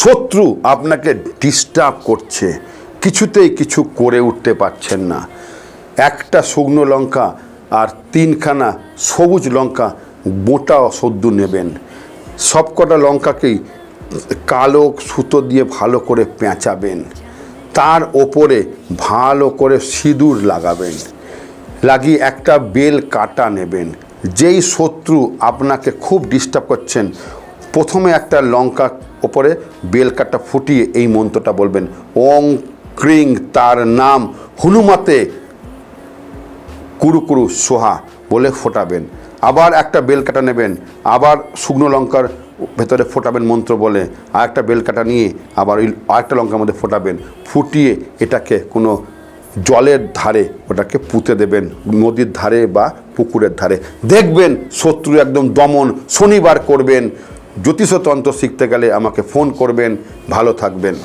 শত্রু আপনাকে ডিস্টার্ব করছে, কিছুতেই কিছু করে উঠতে পারছেন না। একটা শুকনো লঙ্কা আর 3খানা সবুজ লঙ্কা মোটা সদ্য নেবেন। সবকটা লঙ্কাকেই কালো সুতো দিয়ে ভালো করে পেঁচাবেন, তার ওপরে ভালো করে সিঁদুর লাগাবেন, লাগিয়ে একটা বেল কাটা নেবেন। যেই শত্রু আপনাকে খুব ডিস্টার্ব করছেন, প্রথমে একটা লঙ্কা ওপরে বেল কাটা ফুটিয়ে এই মন্ত্রটা বলবেন, ওং ক্রিং, তার নাম হনুমতে কুরুকুরু সোহা বলে ফোটাবেন। আবার একটা বেল কাটা নেবেন, আবার শুকনো লঙ্কার ভেতরে ফোটাবেন মন্ত্র বলে, আর একটা বেল কাটা নিয়ে আবার ওই আরেকটা লঙ্কার মধ্যে ফোটাবেন। ফুটিয়ে এটাকে কোনো জলের ধারে ওটাকে পুঁতে দেবেন, নদীর ধারে বা পুকুরের ধারে। দেখবেন শত্রু একদম দমন। শনিবার করবেন। জ্যোতিষতন্ত্র শিখতে গেলে আমাকে ফোন করবেন। ভালো থাকবেন।